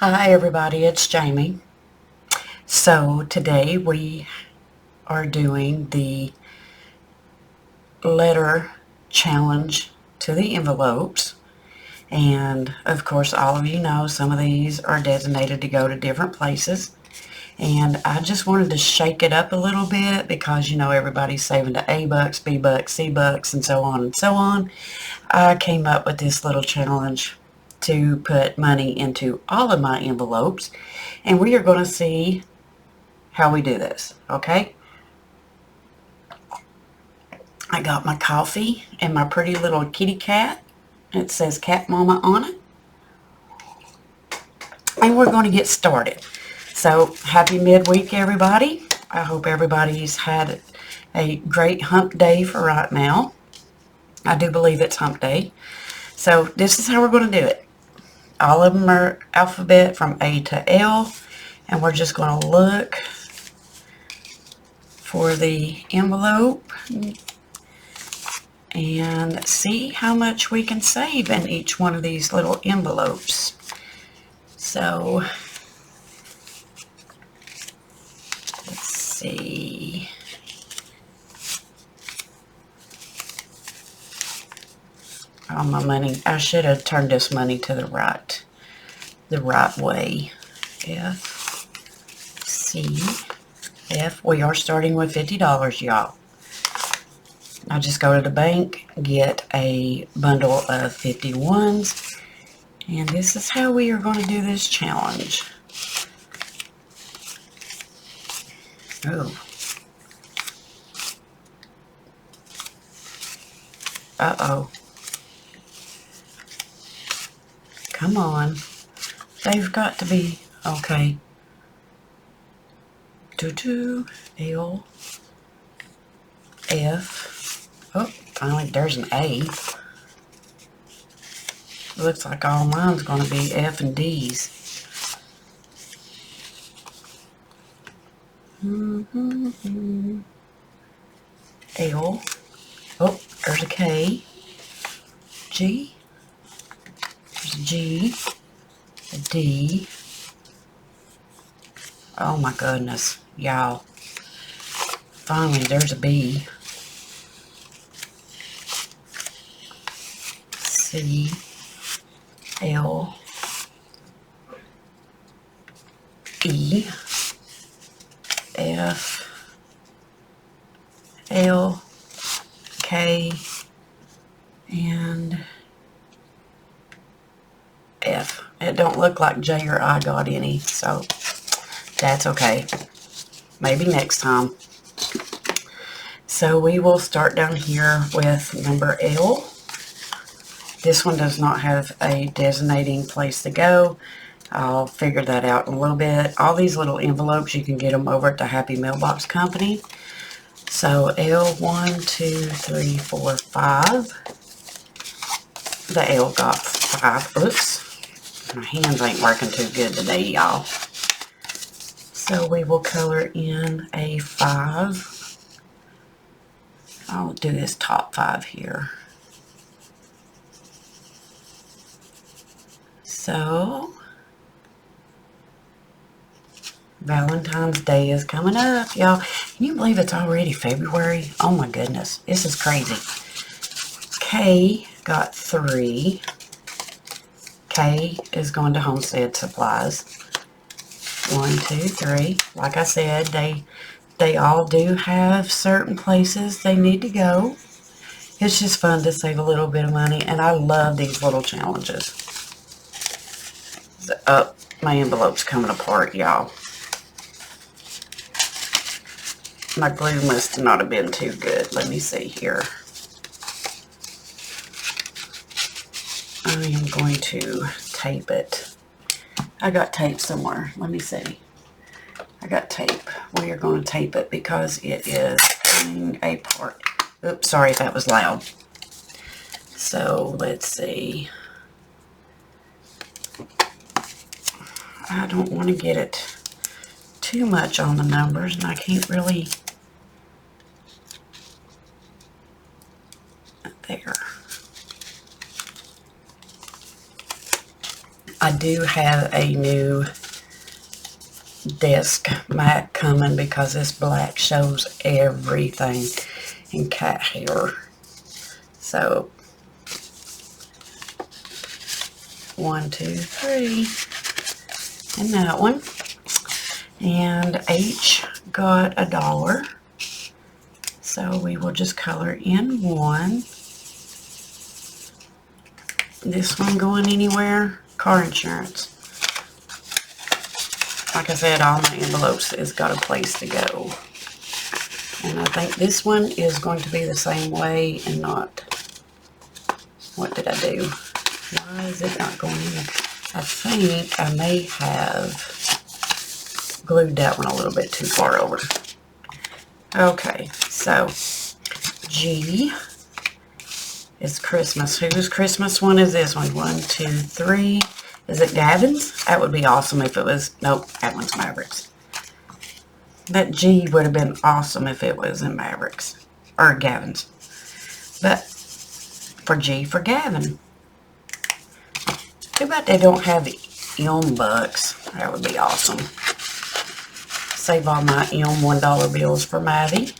Hi everybody, it's Jamie. So today we are doing the letter challenge to the envelopes. And of course all of you know some of these are designated to go to different places. And I just wanted to shake it up a little bit because you know everybody's saving to A bucks, B bucks, C bucks, and so on and so on. I came up with this little challenge to put money into all of my envelopes, and we are going to see how we do this, okay? I got my coffee and my pretty little kitty cat. It says Cat Mama on it. And we're going to get started. So, happy midweek, everybody. I hope everybody's had a great hump day for right now. I do believe it's hump day. So, this is how we're going to do it. All of them are alphabet from A to L. And we're just going to look for the envelope and see how much we can save in each one of these little envelopes. So, let's see. Oh, my money. I should have turned this money to the right way. F, C, F. We are starting with $50, y'all. I just go to the bank, get a bundle of 51s, and this is how we are going to do this challenge. Oh. Uh-oh. Come on. They've got to be okay. 2, L, F. Oh, finally, there's an A. Looks like all mine's going to be F and D's. L. Oh, there's a K. G. There's a G. A D. Oh my goodness, y'all. Finally, there's a B. C. L. E. F. L. K. And F. It don't look like J or I got any, so that's okay. Maybe next time. So we will start down here with number L. This one does not have a designating place to go. I'll figure that out in a little bit. All these little envelopes, you can get them over at the Happy Mailbox Company. So L, 1, 2, 3, 4, 5. The L got 5. Oops. My hands ain't working too good today, y'all. So we will color in a 5. I'll do this top 5 here. So, Valentine's Day is coming up, y'all. Can you believe it's already February? Oh my goodness, this is crazy. K got 3. K is going to Homestead Supplies. 1, 2, 3. Like I said, they all do have certain places they need to go. It's just fun to save a little bit of money, and I love these little challenges. Oh, my envelope's coming apart, y'all. My glue must not have been too good. Let me see here. I am going to tape it. I got tape somewhere. Let me see. I got tape. We are going to tape it because it is coming apart. Oops, sorry if that was loud. So, let's see. I don't want to get it too much on the numbers, and I can't really... There. I do have a new desk mat coming because this black shows everything in cat hair. So 1, 2, 3, and that one. And H got $1. So we will just color in one. This one going anywhere? Car insurance. Like I said, all my envelopes has got a place to go. And I think this one is going to be the same way and not... What did I do? Why is it not going in there? I think I may have glued that one a little bit too far over. Okay, so G is Christmas. Whose Christmas one is this one? 1, 2, 3. Is it Gavin's? That would be awesome if it was... Nope, that one's Maverick's. That G would have been awesome if it was in Maverick's. Or Gavin's. But for G for Gavin. Too bad they don't have Elm bucks. That would be awesome. Save all my Elm $1 bills for Maddie.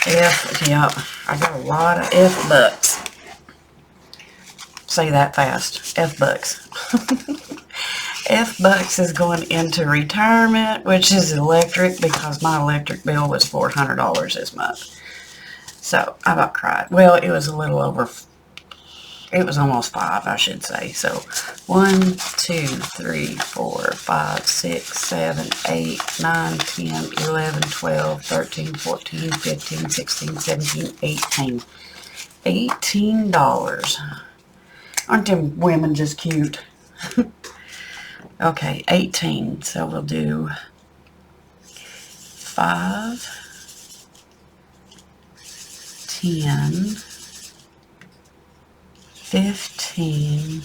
F, yep, I got a lot of F bucks. Say that fast. F bucks. F bucks is going into retirement, which is electric because my electric bill was $400 this month. So I about cried. Well, it was a little over. It was almost 5, I should say. So 1, 2, 3, 4, 5, 6, 7, 8, 9, 10, 11, 12, 13, 14, 15, 16, 17, 18. $18. Aren't them women just cute? Okay, 18. So we'll do 5, 10, 15,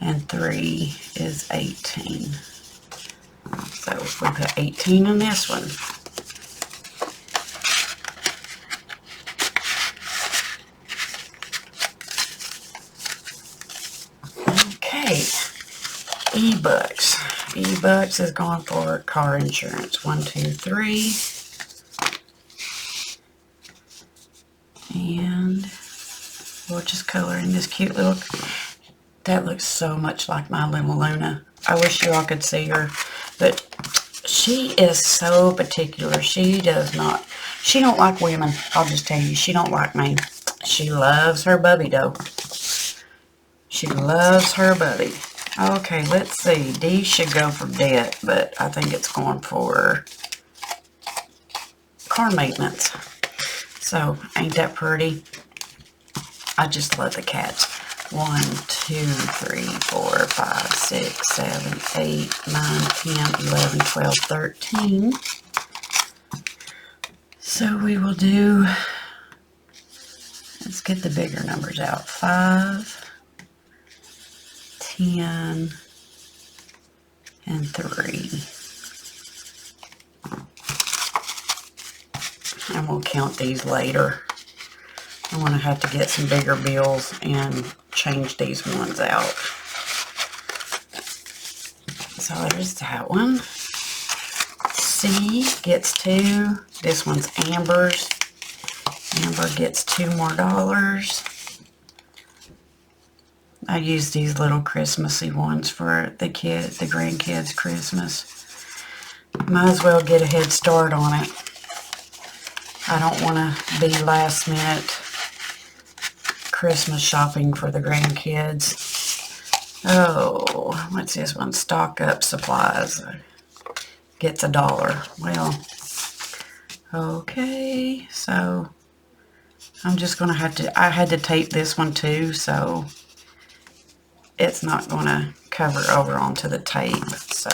and 3 is 18. So we'll put 18 in this one. Okay, E-Bucks. E-Bucks is going for car insurance. 1, 2, 3. And we'll just color in this cute little... That looks so much like my little Luna. I wish you all could see her. But she is so particular. She does not... She don't like women. I'll just tell you. She don't like me. She loves her bubby, though. She loves her bubby. Okay, let's see. D should go for debt, but I think it's going for car maintenance. So, ain't that pretty? I just love the cats. 1, 2, 3, 4, 5, 6, 7, 8, 9, 10, 11, 12, 13. So we will do, let's get the bigger numbers out. 5, 10, and 3. And we'll count these later. I'm going to have to get some bigger bills and change these ones out. So there's that one. C gets 2. This one's Amber's. Amber gets $2 more. I use these little Christmassy ones for the grandkids' Christmas. Might as well get a head start on it. I don't want to be last minute Christmas shopping for the grandkids. Oh, what's this one? Stock up supplies. Gets $1. Well, okay, so I'm just going to have to, I had to tape this one too, so it's not going to cover over onto the tape. So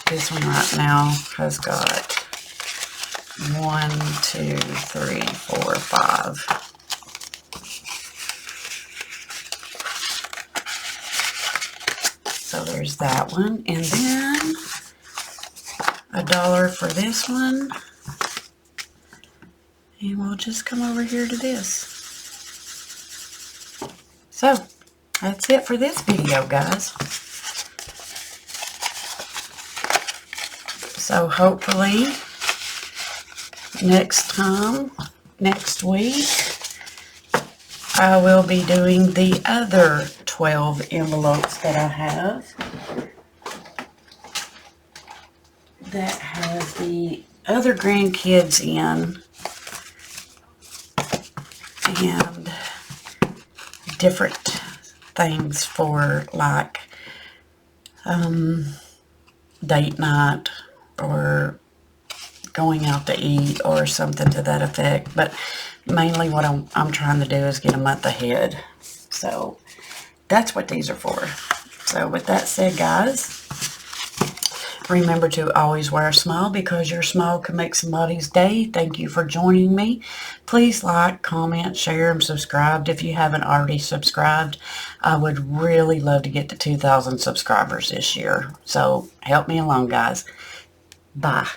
this one right now has got 1, 2, 3, 4, 5. So there's that one. And then $1 for this one. And we'll just come over here to this. So that's it for this video, guys. So hopefully next week, I will be doing the other 12 envelopes that I have that have the other grandkids in and different things for like date night or going out to eat or something to that effect. But mainly what I'm trying to do is get a month ahead. So that's what these are for. So with that said, guys, remember to always wear a smile, because your smile can make somebody's day. Thank you for joining me. Please like, comment, share, and subscribe if you haven't already subscribed. I would really love to get to 2,000 subscribers this year. So help me along, guys. Bye.